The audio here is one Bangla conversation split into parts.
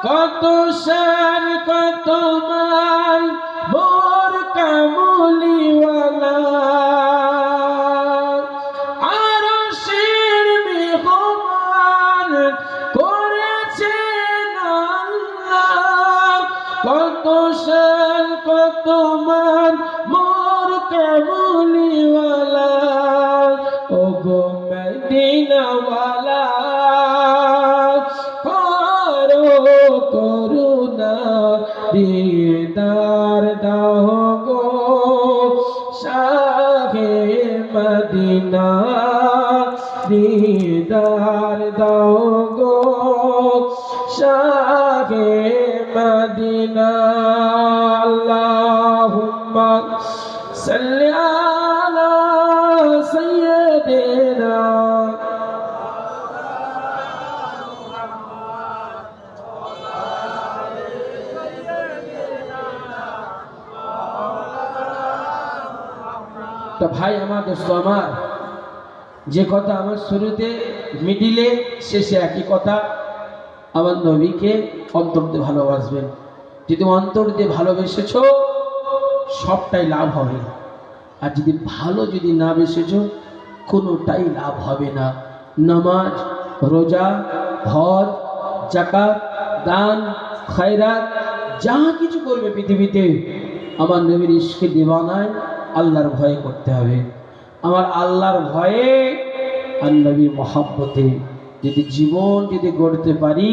কত শান কত মান মোর কামলিওয়ালা আরশের মেহমান করেছেন আল্লাহ। কত শান কত মান মোর কামলিওয়ালা ওগো মদিনাওয়ালা করুণা দিদার দাও গো শাহে মদিনা দিদার দাও গো শাহে মদিনা। আল্লাহুম্মা সাল্লি আলা সাইয়্যিদিনা তো ভাই আমার দোস্ত আমার, যে কথা আমার শুরুতে মিডিলে শেষে একই কথা, আমার নবীকে অন্তর দিয়ে ভালোবাসবেন। যদি অন্তর দিয়ে ভালোবেসেছ সবটাই লাভ হবে, আর যদি ভালো যদি না বেসেছ কোনোটাই লাভ হবে না। নামাজ, রোজা, হজ, যাকাত, দান, খায়রাত যা কিছু করবে পৃথিবীতে আমার নবীর ইশকে দিওয়ানায় আল্লাহর ভয়ে করতে হবে। আমার আল্লাহর ভয়ে আর নবীর মহব্বতে যদি জীবন যদি গড়তে পারি,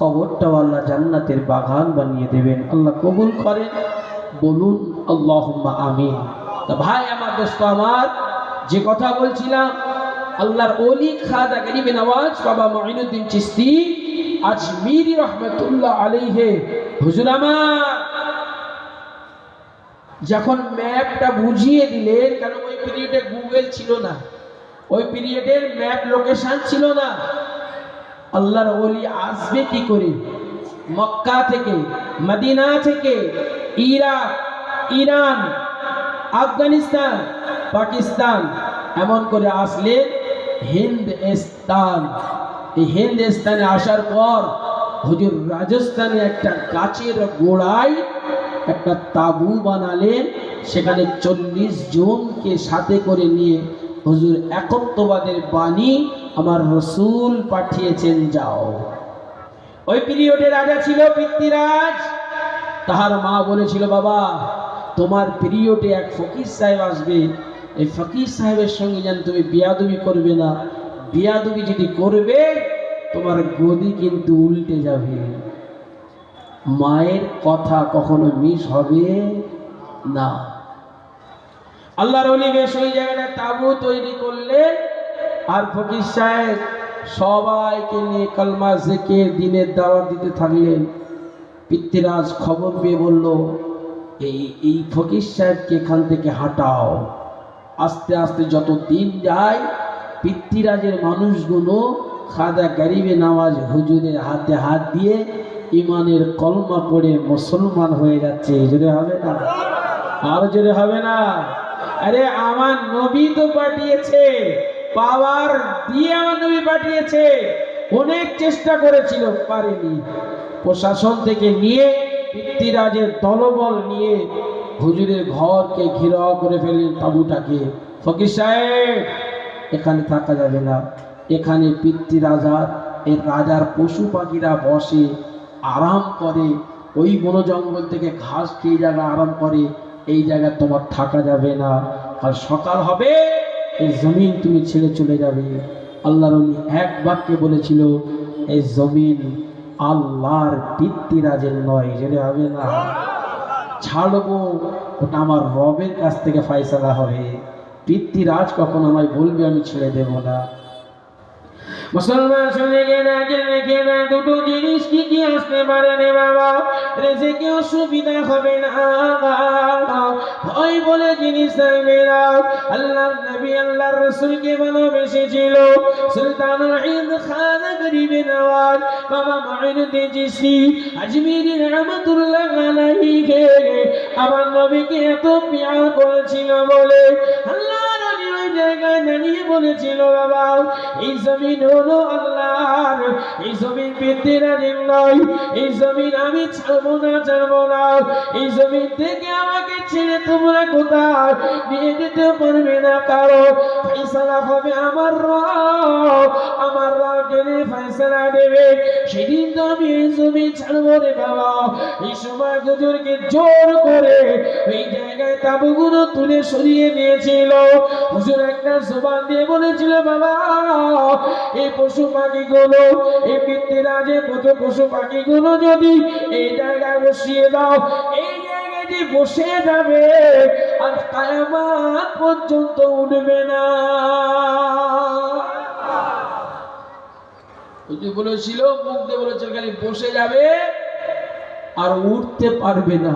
কবরটাও আল্লাহ জান্নাতের বাগান বানিয়ে দেবেন। আল্লাহ কবুল করেন, বলুন আল্লাহুম্মা আমিন। তা ভাই আমার দোস্ত আমার, যে কথা বলছিলাম, আল্লাহর ওলি খাজা গরিব নওয়াজ বাবা মুঈনুদ্দিন চিশতি আজমিরি রহমতুল্লাহ আলাইহি হুজুর আমার যখন ম্যাপটা বুঝিয়ে দিলেন, কারণ ওই পিরিয়ডে গুগল ছিল না, ওই পিরিয়ডের ম্যাপ লোকেশন ছিল না। আল্লাহর ওলি আসবে কি করে? মক্কা থেকে, মদিনা থেকে, ইরাক, ইরান, আফগানিস্তান, পাকিস্তান, এমন করে আসলে হিন্দুস্তান। এই হিন্দুস্তানে আসার পর হুজুর রাজস্থানে একটা গাছের গোড়ায় একটা তাবু বানালেন, সেখানে 40 জনকে সাথে করে নিয়ে হুজুর একত্ববাদের বাণী আমার রসুল পাঠিয়েছেন, যাও। ওই পিরিয়ডে রাজা ছিল পৃথ্বীরাজ। তাহার মা বলেছিল, বাবা তোমার পিরিয়ডে এক ফকির সাহেব আসবে, এই ফকির সাহেবের সঙ্গে যেন তুমি বিয়াদবি করবে না, বিয়াদবি যদি করবে তোমার গদি কিন্তু উল্টে যাবে। মায়ের কথা কখনো মিস হবে না। আল্লাহর ওলি বেশ ওই জায়গাটা তাবু তৈরি করলেন, আর ফকির সাহেব সবাইকে নিয়ে কালমা জিকির দিনের দাওয়াত দিতে থাকলেন। পৃথ্বীরাজ খবর পেয়ে বলল, এই ফকির সাহেবকে এখান থেকে হাঁটাও। আস্তে আস্তে যত দিন যায়, পৃথ্বীরাজের মানুষগুলো খাজা গরিবে নওয়াজ হুজুরের হাতে হাত দিয়ে ইমানের কলমা পড়ে মুসলমান হয়ে যাচ্ছে। জোরে হবে না? আর জোরে হবে না? আরে আমার নবী তো পাঠিয়েছে, পাওয়ার দিয়ে আমার নবী পাঠিয়েছে। অনেক চেষ্টা করেছিল, পারেনি। প্রশাসন থেকে নিয়ে পৃথ্বীরাজের দলবল নিয়ে হুজুরের ঘরকে ঘেরাও করে ফেললেন, তাবুটাকে। ফকির সাহেব এখানে থাকা যাবে না, এখানে পৃথ্বীরাজার এর রাজার পশু পাখিরা বসে আরাম করে, ওই বন জঙ্গল থেকে ঘাস খেয়ে জায়গা আরাম করে, এই জায়গায় তোমার থাকা যাবে না। আর সকাল হবে এই জমিন তুমি ছেড়ে চলে যাবে। আল্লাহর ওলি এক বাক্যে বলেছিল, এই জমিন আল্লাহর পৃথ্বীরাজের নয়। যেটা হবে না, ছাড়বো ওটা আমার রবের কাছ থেকে ফয়সালা হবে। পৃথ্বীরাজ কখন আমায় বলবে আমি ছেড়ে দেব না। মুসলমান শুনে গেলে রেখে না, দুটো জিনিস কি কি আসতে পারে রে বাবা? রেজেকে অসুবিধা হবে না, ভয় বলে জিনিস থাকবে না। আল্লাহর নবী আল্লাহর রাসূলকে ভালোবেসেছিল। সুলতানুল হিন্দ খাজা গরিবে নওয়াজ বাবা মুঈনুদ্দিন চিশতি আজমিরি রহমাতুল্লাহ আলাইহি আমার নবীকে এত প্যার করেছিল বলে আল্লাহর ওই জায়গায় দাঁড়িয়ে বলেছিল, বাবা এই জমিন হলো আল্লাহ, খবরদার এই জমিন পিতৃরাজের নয়, এই জমিন আমি ছাড়বো না। এই জমিন থেকে আমাকে ছেড়ে তোমরা কোথায় নিয়ে যেতে পারবে না, কারণ ফয়সালা হবে আমার রব জেনে ফয়সালা দেবে। সেদিন তো আমি এই জমিন ছাড়বো রে বাবা। এই সময় হুজুরকে জোর করে এই জায়গায় তাঁবুগুলো তুলে সরিয়ে নিয়েছিল। হুজুর একটা জবান দিয়ে বলেছিল, বাবা এই পশু পাখিগুলো, এই পিতৃরাজের মতো পশু পাখিগুলো যদি এই জায়গায় বসিয়ে দাও, এই জায়গাটি বসে যাবে আর কিয়ামত পর্যন্ত উঠবে না। হুজুর বলেছিল, মুখ দিয়ে বলেছিল খালি বসে যাবে আর উঠতে পারবে না।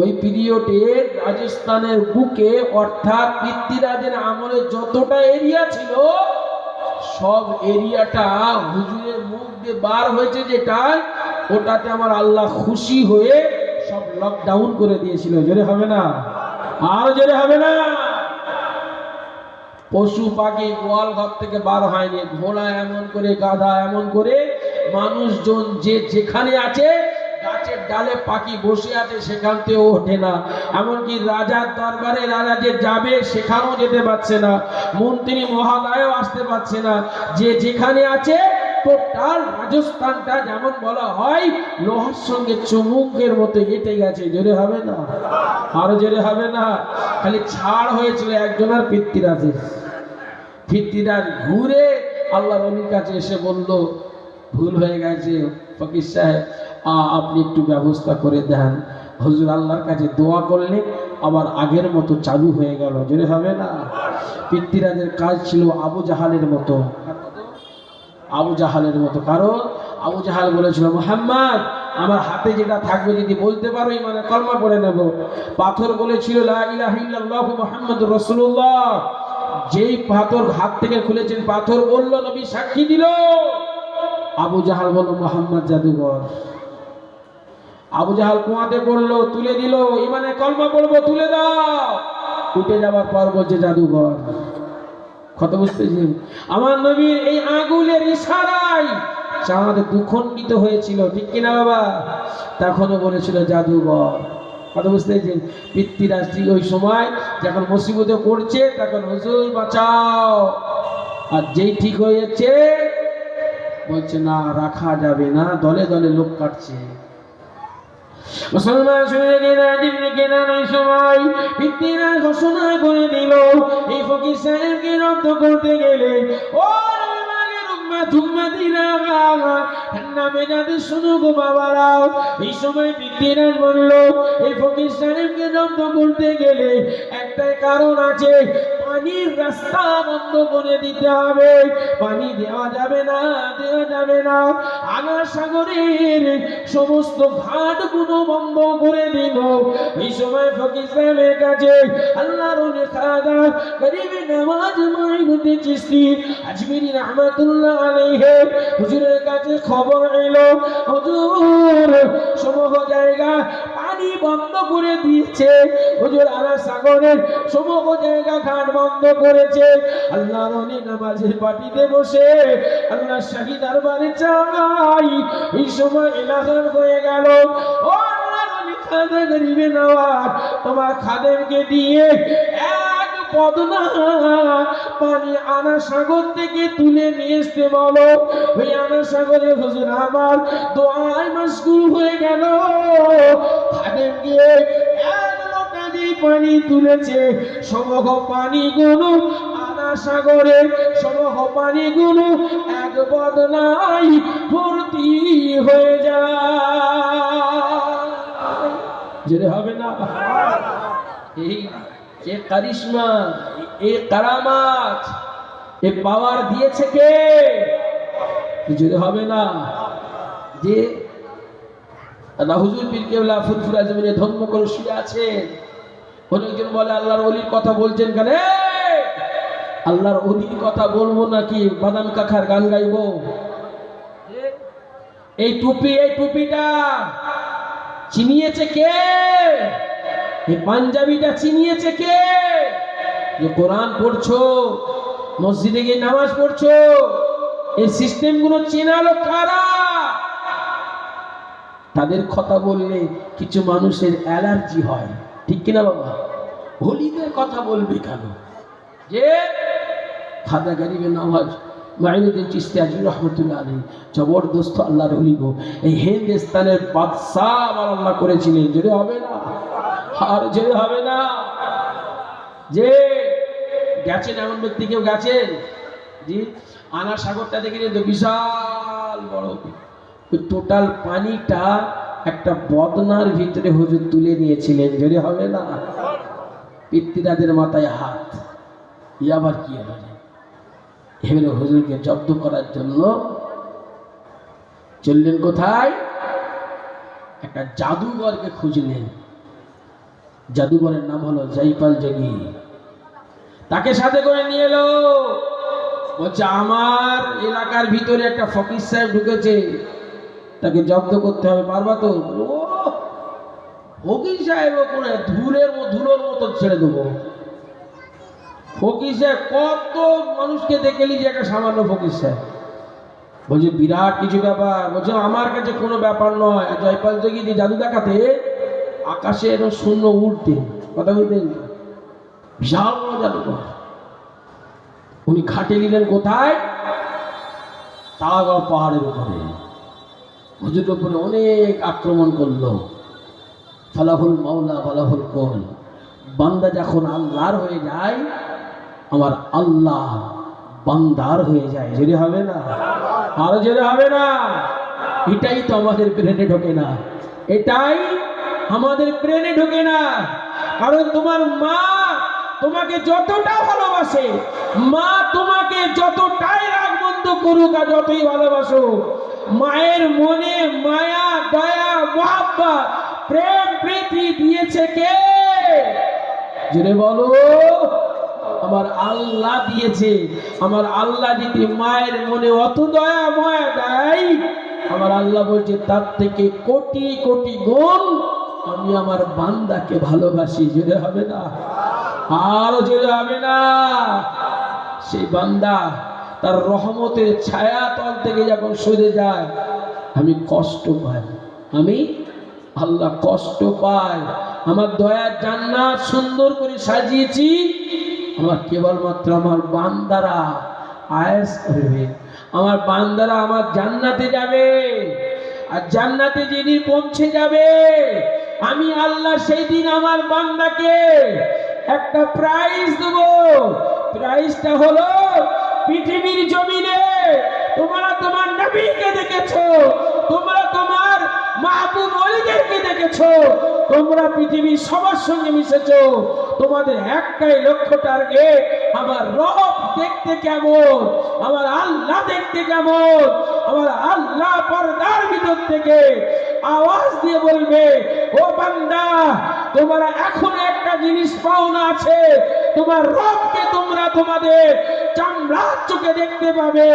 ওই পিরিয়ডে রাজস্থানের বুকে অর্থাৎ পিতৃরাজের আমলে যতটা এরিয়া ছিল সব এরিয়াটা হুজুরের মুখ দিয়ে বার হয়েছে, যেটা ওটাতে আমার আল্লাহ খুশি হয়ে সব লকডাউন করে দিয়েছিল। জোরে হবে না, আর জোরে হবে না। পশু পাখি গোয়াল ঘর থেকে বার হয়নি, ঘোড়া এমন করে, গাধা এমন করে, মানুষজন যে যেখানে আছে, গাছের ডালে পাখি বসে আছে সেখান থেকে ওঠে না। এমনকি রাজার দরবারে রাজা যে যাবে সেখানেও যেতে পারছে না, মন্ত্রী মহালয়ও আসতে পারছে না। যে যেখানে আছে টোটাল রাজস্থানটা যেমন বলা হয় লোহার সঙ্গে চুমুকের মতো হেঁটে গেছে। জোরে হবে না, আরো জোরে হবে না। খালি ছাড় হয়েছিল একজনের পিতৃরাজের। পিতৃরাজ ঘুরে আল্লাহর ওলির কাছে এসে বলল, ভুল হয়ে গেছে ফকির সাহেব, আপনি একটু ব্যবস্থা করে দেন। হুজুর আল্লাহর কাছে দোয়া করলে আবার আগের মতো চালু হয়ে গেল। জোরে হবে না। পিতৃরাজের কাজ ছিল আবু জাহালের মতো, আবু জাহালের মতো। কারণ আবু জাহাল বলেছিল, মুহাম্মদ আমার হাতে যেটা থাকবে যদি বলতে পারো মানে কলমা পড়ে নেব। পাথর বলেছিল লা ইলাহা ইল্লাল্লাহু মুহাম্মাদুর রাসূলুল্লাহ। যেই পাথর হাত থেকে খুলেছেন, পাথর বলল, নবী সাক্ষী দিল। আবু জাহাল বলল, মুহাম্মদ জাদুঘর। আবু জাহাল কুয়াতে পড়লো, তুলে দিল, ইমানে কলমা পড়বো, তুলে দাও। উঠে যাবার পর বলছে জাদুঘর। কথা বুঝতেছেন? আমার নবীর এই আঙ্গুলের ইশারায় চাঁদ দুখণ্ডিত হয়েছিল, ঠিক কিনা বাবা? তখনও বলেছিল জাদুঘর। কথা বুঝতেছেন? পিতৃরাজটি ওই সময় যখন মুসিবতে পড়ছে তখন হুজুর বাঁচাও, আর যেই ঠিক হয়েছে বলছে না রাখা যাবে না, দলে দলে লোক কাটছে। মুসলমান শুনে গেলেন ওই সময় পিতৃরাজ ঘোষণা করে দিল, এই ফকির সাহেবকে রব্দ করতে গেলে ও এই সময় পিতৃরাজ বলল, এই ফকির সাহেবকে রব্দ করতে গেলে একটাই কারণ আছে, পানির রাস্তা বন্ধ করে দিতে হবে। পানি দেওয়া যাবে না, দেওয়া যাবে না। আনা সাগরের সমস্ত ঘাটগুলো বন্ধ করে দিল। এই সময় ফকির সাহেবের কাছে আল্লাহর ওলি খাজা গরিবে নওয়াজ মাইনুদ্দিন চিশতি আজমিরি রাহমাতুল্লাহ আলাইহি হুজুরের কাছে খবর এলো, হুজুর সমগ্র জায়গা পানি বন্ধ করে দিয়েছে। হুজুর আনা সাগরের সমগ্র জায়গা ঘাট বন্ধ করেছে। আল্লাহর ওলি নামাজের পাটিতে বসে আল্লাহ শাহী দরবারে চাই। এই সময় এলাকার হয়ে গেল, ও আল্লাহর ওলি খাজা গরিবে নওয়াজ, তোমার খাদেমকে দিয়ে এক পদনা পানি আনা সাগর থেকে তুলে নিয়ে আসতে বলো। ওই আনা সাগরে হুজুর আমার দোয়ায় মশগুল হয়ে গেল। খাদেমকে এক লোটা দিয়ে পানি তুলেছে, সমগ্র পানিগুলো আনা সাগরের সমগ্র পানিগুলো এক বদনায় ভর্তি হয়ে যায়। যেতে হবে না। এই যে কারিশমা, এই কারামাত, এই পাওয়ার দিয়েছে কে? যেতে হবে না। যে আল্লাহ হুজুর পীর কেবলা ফুরফুরা জমিনে ধর্ম করে শুয়ে আছেন। অনেকজন বলে আল্লাহর ওলির কথা বলছেন কেন? আল্লাহর ওলির কথা বলবো নাকি বাদাম কাকার গান গাইবো? এই টুপি, এই টুপিটা চিনিয়েছে কে? এই পাঞ্জাবিটা চিনিয়েছে কে? যে কোরআন পড়ছো, মসজিদে গিয়ে নামাজ পড়ছো, এই সিস্টেমগুলো চেনালো কারা? তাদের কথা বললে কিছু মানুষের অ্যালার্জি হয়, ঠিক কিনা বাবা? হলিদের কথা বলবে কেন? যে খাজা গরিবে নওয়াজ মাইনুদ্দিন চিশতি আজিজুর রহমতুল্লাহ আলাইহি জবরদস্ত আল্লাহর ওলি গো। এই হিন্দুস্তানের বাদশাহ আমার আল্লাহ করেছিলেন। জোরে হবে না? আর জোরে হবে না? যে গেছেন এমন ব্যক্তি কেউ গেছেন? জি, আনা সাগরটা দেখেছেন তো, বিশাল বড়। ওই টোটাল পানিটা একটা বদনার ভিতরে হুজুর তুলে নিয়েছিলেন। জোরে হবে না? পিতৃরাজের মাথায় হাত। ই আবার কি হবে? এবারে হুজুরকে জব্দ করার জন্য চললেন কোথায়? একটা জাদুঘরকে খুঁজলেন। জাদুঘরের নাম হলো জয়পাল যোগী। তাকে সাথে করে নিয়ে এলো। বলছে আমার এলাকার ভিতরে একটা ফকির সাহেব ঢুকেছে, তাকে জব্দ করতে হবে। পারবা তো? ও ফকির সাহেব করে ধুলোর মতো ছেড়ে দেবো। ফকির সাহেব কত মানুষকে দেখেলি যে একটা সামান্য ফকির সাহেব। বলছে বিরাট কিছু ব্যাপার। বলছে আমার কাছে কোনো ব্যাপার নয়। জয়পাল যোগী যে জাদু দেখাতে আকাশে এরকম শূন্য উঠতেন, কথা বলতেন, বিশাল বড় জাদুঘর। উনি খাটে নিলেন কোথায়? তারাগড় পাহাড়ের উপরে। হুজুরের উপরে অনেক আক্রমণ করলো। ফালাহুল মাওলা ফালাহুল কল। বান্দা যখন আল্লাহর হয়ে যায়, আমার আল্লাহ বান্দার হয়ে যায়। জোরে হবে না? আরো জোরে হবে না? এটাই তো আমাদের ব্রেনে ঢোকে না। এটাই আমাদের ব্রেনে ঢোকে না। কারণ তোমার মা তোমাকে যতটা ভালোবাসে, মা তোমাকে যতটাই রাগ বন্ধ করুক আর যতই ভালোবাসো, মায়ের মনে মায়া দয়া মহব্বত প্রেম প্রীতি দিয়েছে কে? জোরে বলো। আমার আল্লাহ দিয়েছে। আমার আল্লাহ যদি মায়ের মনে অত দয়া মায়া দেয়, আমার আল্লাহ বলছে তার থেকে কোটি কোটি গুণ আমি আমার বান্দাকে ভালোবাসি। জোরে হবে না? আরো জোরে হবে না? সেই বান্দা তার রহমতের ছায়া তল থেকে যখন সরে যায়, আমি কষ্ট পাই। আমি আল্লাহ কষ্ট পাই। আমার দয়ার জান্নাত সুন্দর করে সাজিয়েছি, আমার কেবলমাত্র আমার বান্দারা আয়েশ করবে। আমার বান্দারা আমার জান্নাতে যাবে। আর জান্নাতে যেদিন পৌঁছে যাবে, আমি আল্লাহ সেই দিন আমার বান্দাকে একটা প্রাইজ দেব। প্রাইজটা হলো, পৃথিবীর জমিনে তোমরা তোমার নবীকে দেখেছো, তোমরা তোমার মাহবুব ওলিদেরকে দেখেছো, তোমরা পৃথিবীর সবার সঙ্গে মিশেছো, তোমাদের একটাই লক্ষ্য টার্গেট, আমার রব দেখতে কেমন, আমার আল্লাহ দেখতে কেমন। আমার আল্লাহ পর্দার ভিতর থেকে আওয়াজ দিয়ে বলবে, ও বান্দা, তোমরা এখন একটা জিনিস পাওনা আছে, তোমার রবকে তোমরা তোমাদের চামড়ার চোখে দেখতে পাবে।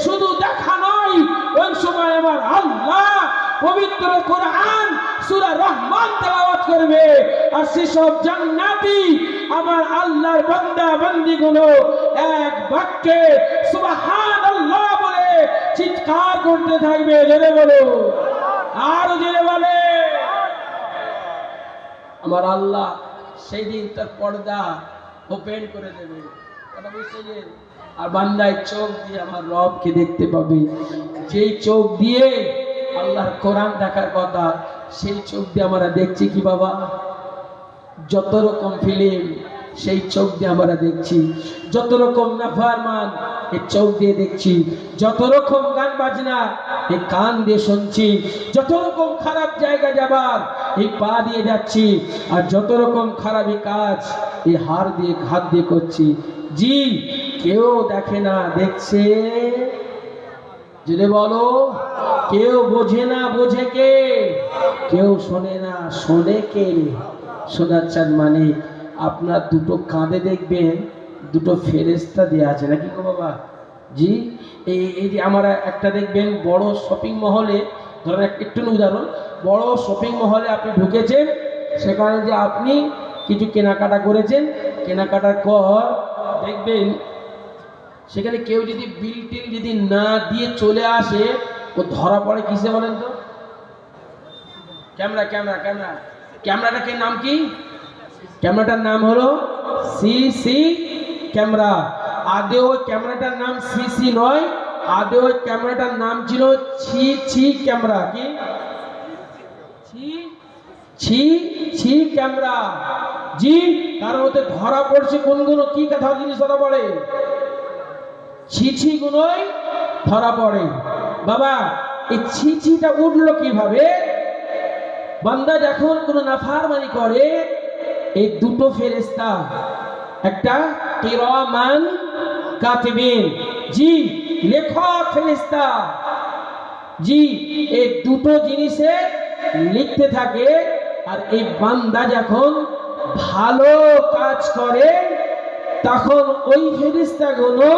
শুধু দেখা নয়, ওই সময় আমার আল্লাহ পবিত্র কোরআন সূরা রহমান তেলাওয়াত করবে। আর সেসব জান্নাতি আমার আল্লাহর বান্দা বান্দীগুলো এক বাক্যে সুবহানাল্লাহ বলে চিৎকার করতে থাকবে। জোরে বলো, আর জোরে বলে। আমার আল্লাহ সেই দিন তার পর্দা ওপেন করে দেবে। কথা বুঝছেন? আর বান্দায় চোখ দিয়ে আমার রবকে দেখতে পাবে। যেই চোখ দিয়ে আল্লাহর কোরআন দেখার কথা, সেই চোখ দিয়ে আমরা দেখছি কি বাবা? যত রকম ফিল্ম সেই চোখ দিয়ে আমরা দেখছি, যত রকম নাফরমান এই চোখ দিয়ে দেখছি, যত রকম গান বাজনা এই কান দিয়ে শুনছি, যত রকম খারাপ জায়গা যাবার এই পা দিয়ে যাচ্ছি, আর যত রকম খারাপি কাজ এই হাত দিয়ে করছি। জি, কেউ দেখে না, দেখছে। যদি বলো, কেউ বোঝে না, বোঝে কে? কেউ শোনে না, শোনে কে? শোনাচ্ছেন মানে আপনার দুটো কাঁধে দেখবেন দুটো ফেরেশতা দেওয়া আছে, নাকি গো বাবা? জি, এই যে আমরা একটা দেখবেন বড় শপিং মহলে, ধরেন একটু উদাহরণ, বড় শপিং মহলে আপনি ঢুকেছেন, সেখানে যে আপনি কিছু কেনাকাটা করেছেন, কেনাকাটার পর দেখবেন সেখানে কেউ যদি বিল টিল যদি না দিয়ে চলে আসে, ও ধরা পড়ে কিসে বলেন তো? ক্যামেরা ক্যামেরা ক্যামেরা ক্যামেরাটাকে নাম কি? ক্যামেরাটার নাম হলো সিসি ক্যামেরা। আদে ওই ক্যামেরাটার নাম সিসি নয়, আদে ওই ক্যামেরাটার নাম ছিল ছি ছি ক্যামেরা। কি ছি ছি ছি ক্যামেরা? জি, কারণ ওতে ধরা পড়ছে কোনগুলো কি কথা জিনিস ধরা পড়ে, ছি ছি গুলোই ধরা পড়ে। বাবা এই ছি ছিটা উঠলো কিভাবে? বান্দা যখন কোনো নাফরমানি করে, এই দুটো ফেরেশতা, একটা কিরামান কাতিবিন, জি লেখক ফেরেশতা, জি এই দুটো জিনিসে লিখতে থাকে। আর এই বান্দা যখন ভালো কাজ করে, তখন ওই ফেরেশতাগুলো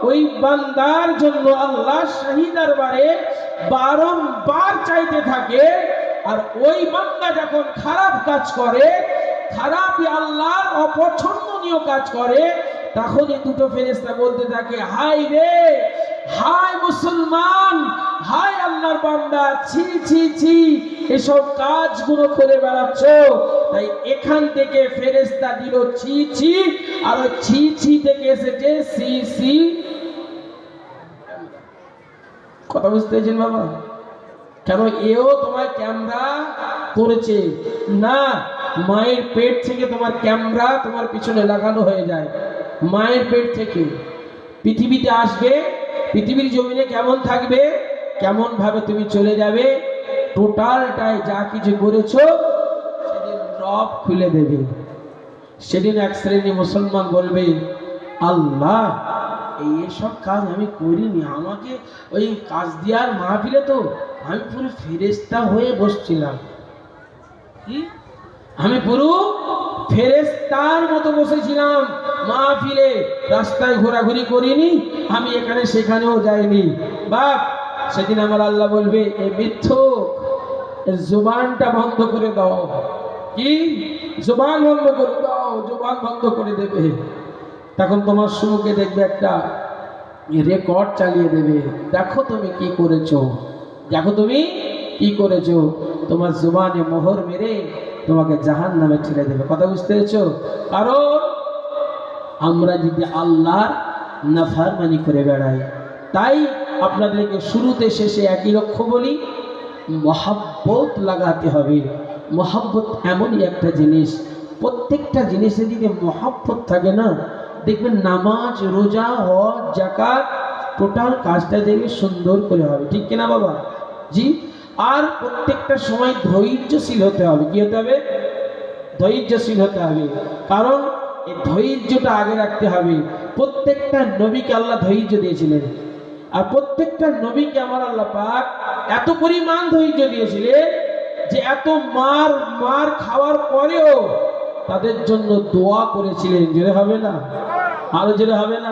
ওই বান্দার জন্য আল্লাহ শাহী দরবারে বারংবার চাইতে থাকে। আর ওই বান্দা যখন খারাপ কাজ করে, খারাপ আল্লাহর অপছন্দনীয় কাজ করে, তখন এই দুটো ফেরেশতা বলতে থাকে, হাই রে, হাই মুসলমান, হাই আল্লাহর বান্দা, ছি ছি ছি এসব কাজগুলো করে বেড়াচ্ছ। তাই এখান থেকে ফেরেশতা দিল ছি ছি, আর ওই ছি ছি থেকে এসেছে সি সি। কথা বুঝতে পেরেছেন বাবা? কেন এও তোমার ক্যামেরা করেছে না? মায়ের পেট থেকে তোমার ক্যামেরা তোমার পিছনে লাগানো হয়ে যায়। মায়ের পেট থেকে পৃথিবীতে আসবে, পৃথিবীর জমিনে কেমন থাকবে, কেমন ভাবে তুমি চলে যাবে, টোটালটাই যা কিছু করেছো সেদিন রব খুলে দেবে। সেদিন এক শ্রেণী মুসলমান বলবে, আল্লাহ এইসব কাজ আমি করিনি, আমাকে ওই কাজ দেওয়ার মাহফিলে তো আমি পুরো ফেরেশতা হয়ে বসছিলাম, আমি পুরো ফেরেশতার মতো বসেছিলাম মাহফিলে, রাস্তায় ঘোরাঘুরি করিনি, আমি এখানে সেখানেও যাইনি। বাপ সেদিন আমার আল্লাহ বলবে, এ মিথ্যুক, এর জবানটা বন্ধ করে দাও। কি জবান বন্ধ করে দাও? জবান বন্ধ করে দেবে। তখন তোমার সুমুখে দেখবে একটা রেকর্ড চালিয়ে দেবে, দেখো তুমি কি করেছো, দেখো তুমি কি করেছো। তোমার জবানে মোহর মেরে তোমাকে জাহান্নামে ঠেলে দেবে। কথা বুঝতে পেরেছো? কারণ আমরা যদি আল্লাহর নাফরমানি করে বেড়াই। তাই আপনাদেরকে শুরুতে শেষে একই লক্ষ্য বলি, মহাব্বত লাগাতে হবে। মহাব্বত এমনই একটা জিনিস, প্রত্যেকটা জিনিসে যদি মহাব্বত থাকে না, দেখবেন নামাজ, রোজা, হজ, যাকাত, টোটাল কাজটা দেখবে সুন্দর করে হবে। ঠিক কিনা বাবা? জি। আর প্রত্যেকটা সময় ধৈর্যশীল হতে হবে। কি হতে হবে? ধৈর্যশীল হতে হবে। কারণ এই ধৈর্যটা আগে রাখতে হবে। প্রত্যেকটা নবীকে আল্লাহ ধৈর্য দিয়েছিলেন, আর প্রত্যেকটা নবীকে আমার আল্লাহ পাক এত পরিমাণ ধৈর্য দিয়েছিলেন যে এত মার খাওয়ার পরেও তাদের জন্য দোয়া করেছিলেন। জোরে হবে না? আরো জোরে হবে না?